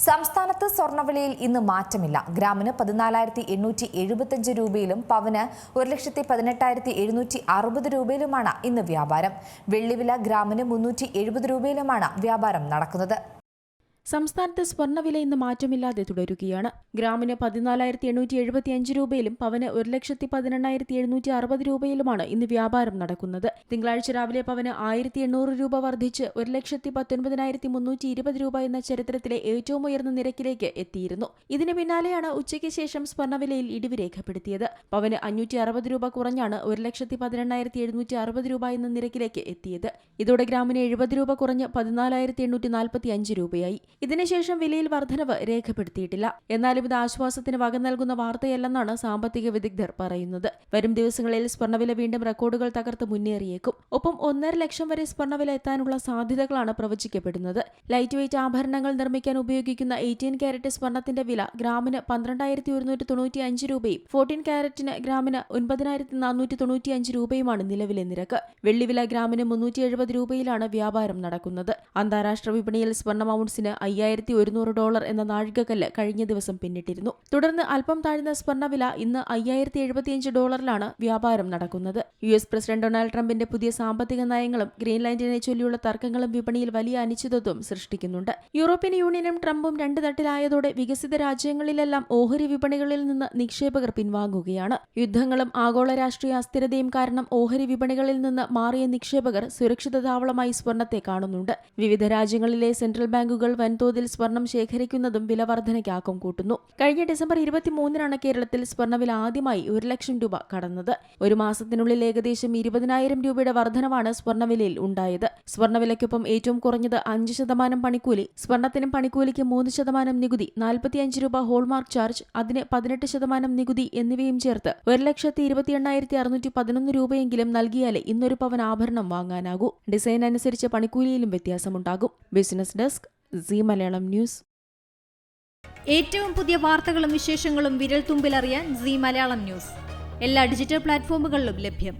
സംസ്ഥാനത്ത് സ്വർണ്ണവിലയിൽ ഇന്ന് മാറ്റമില്ല. ഗ്രാമിന് 14,875 രൂപയിലും പവന് 1,18,760 രൂപയിലുമാണ് ഇന്ന് വ്യാപാരം. വെള്ളിവില ഗ്രാമിന് 370 രൂപയിലുമാണ് വ്യാപാരം നടക്കുന്നത്. സംസ്ഥാനത്ത് സ്വർണ്ണവില ഇന്ന് മാറ്റമില്ലാതെ തുടരുകയാണ്. ഗ്രാമിന് 14,875 രൂപയിലും പവന് 1,18,760 രൂപയിലുമാണ് ഇന്ന് വ്യാപാരം നടക്കുന്നത്. തിങ്കളാഴ്ച രാവിലെ പവന് 1,800 രൂപ വർദ്ധിച്ച് 1,19,320 രൂപ എന്ന ചരിത്രത്തിലെ ഏറ്റവും ഉയർന്ന നിരക്കിലേക്ക് എത്തിയിരുന്നു. ഇതിന് പിന്നാലെയാണ് ഉച്ചയ്ക്ക് ശേഷം സ്വർണ്ണവിലയിൽ ഇടിവ് രേഖപ്പെടുത്തിയത്. പവന് 560 രൂപ കുറഞ്ഞാണ് 1,18,760 രൂപ എന്ന നിരക്കിലേക്ക് എത്തിയത്. ഇതോടെ ഗ്രാമിന് 70 രൂപ കുറഞ്ഞ് 14,845 രൂപയായി. ഇതിനുശേഷം വിലയിൽ വർധനവ് രേഖപ്പെടുത്തിയിട്ടില്ല. എന്നാലും ഇത് ആശ്വാസത്തിന് വക നൽകുന്ന വാർത്തയല്ലെന്നാണ് സാമ്പത്തിക വിദഗ്ധർ പറയുന്നത്. വരും ദിവസങ്ങളിൽ സ്വർണ്ണവില വീണ്ടും റെക്കോർഡുകൾ തകർത്ത് മുന്നേറിയേക്കും. ഒപ്പം 1.5 ലക്ഷം വരെ സ്വർണ്ണവില എത്താനുള്ള സാധ്യതകളാണ് പ്രവചിക്കപ്പെടുന്നത്. ലൈറ്റ് വെയ്റ്റ് ആഭരണങ്ങൾ നിർമ്മിക്കാൻ ഉപയോഗിക്കുന്ന 18 കാരറ്റ് സ്വർണ്ണത്തിന്റെ വില ഗ്രാമിന് 12,195 രൂപയും 14 കാരറ്റിന് ഗ്രാമിന് 9,495 രൂപയുമാണ് നിലവിലെ നിരക്ക്. വെള്ളിവില ഗ്രാമിന് 370 രൂപയിലാണ് വ്യാപാരം നടക്കുന്നത്. അന്താരാഷ്ട്ര വിപണിയിൽ സ്വർണ്ണ ഔൺസിന് $5,100 എന്ന നാഴികക്കല്ല് കഴിഞ്ഞ ദിവസം പിന്നിട്ടിരുന്നു. തുടർന്ന് അല്പം താഴ്ന്ന സ്വർണ്ണവില ഇന്ന് $5,075 വ്യാപാരം നടക്കുന്നത്. US പ്രസിഡന്റ് ഡൊണാൾഡ് ട്രംപിന്റെ പുതിയ സാമ്പത്തിക നയങ്ങളും ഗ്രീൻലാൻഡിനെ ചൊല്ലിയുള്ള തർക്കങ്ങളും വിപണിയിൽ വലിയ അനിശ്ചിതത്വം സൃഷ്ടിക്കുന്നുണ്ട്. യൂറോപ്യൻ യൂണിയനും ട്രംപും രണ്ട് തട്ടിലായതോടെ വികസിത രാജ്യങ്ങളിലെല്ലാം ഓഹരി വിപണികളിൽ നിന്ന് നിക്ഷേപകർ പിൻവാങ്ങുകയാണ്. യുദ്ധങ്ങളും ആഗോള രാഷ്ട്രീയ അസ്ഥിരതയും കാരണം ഓഹരി വിപണികളിൽ നിന്ന് മാറിയ നിക്ഷേപകർ സുരക്ഷിത താവളമായി സ്വർണ്ണത്തെ കാണുന്നുണ്ട്. വിവിധ രാജ്യങ്ങളിലെ സെൻട്രൽ ബാങ്കുകൾ വൻതോതിൽ സ്വർണം ശേഖരിക്കുന്നതും വില വർധനയ്ക്ക് ആക്കം കൂട്ടുന്നു. കഴിഞ്ഞ ഡിസംബർ 23 കേരളത്തിൽ സ്വർണ്ണവില ആദ്യമായി 1 ലക്ഷം രൂപ കടന്നത്. ഒരു മാസത്തിനുള്ളിൽ ഏകദേശം 20,000 രൂപയുടെ വർധനവാണ് സ്വർണ്ണവിലയിൽ ഉണ്ടായത്. സ്വർണ്ണവിലയ്ക്കൊപ്പം ഏറ്റവും കുറഞ്ഞത് 5% പണിക്കൂലി, സ്വർണ്ണത്തിനും പണിക്കൂലിക്ക് 3% നികുതി, 45 രൂപ ഹോൾമാർക്ക് ചാർജ്, അതിന് 18% നികുതി എന്നിവയും ചേർത്ത് 1,28,611 രൂപയെങ്കിലും നൽകിയാലേ ഇന്നൊരു പവൻ ആഭരണം വാങ്ങാനാകൂ. ഡിസൈൻ അനുസരിച്ച് പണിക്കൂലിയിലും വ്യത്യാസമുണ്ടാകും. Business desk, Zee Malayalam news. ഏറ്റവും പുതിയ വാർത്തകളും വിശേഷങ്ങളും വിരൽ തുമ്പിലറിയാൻ സീ മലയാളം ന്യൂസ് എല്ലാ ഡിജിറ്റൽ പ്ലാറ്റ്ഫോമുകളിലും ലഭ്യം.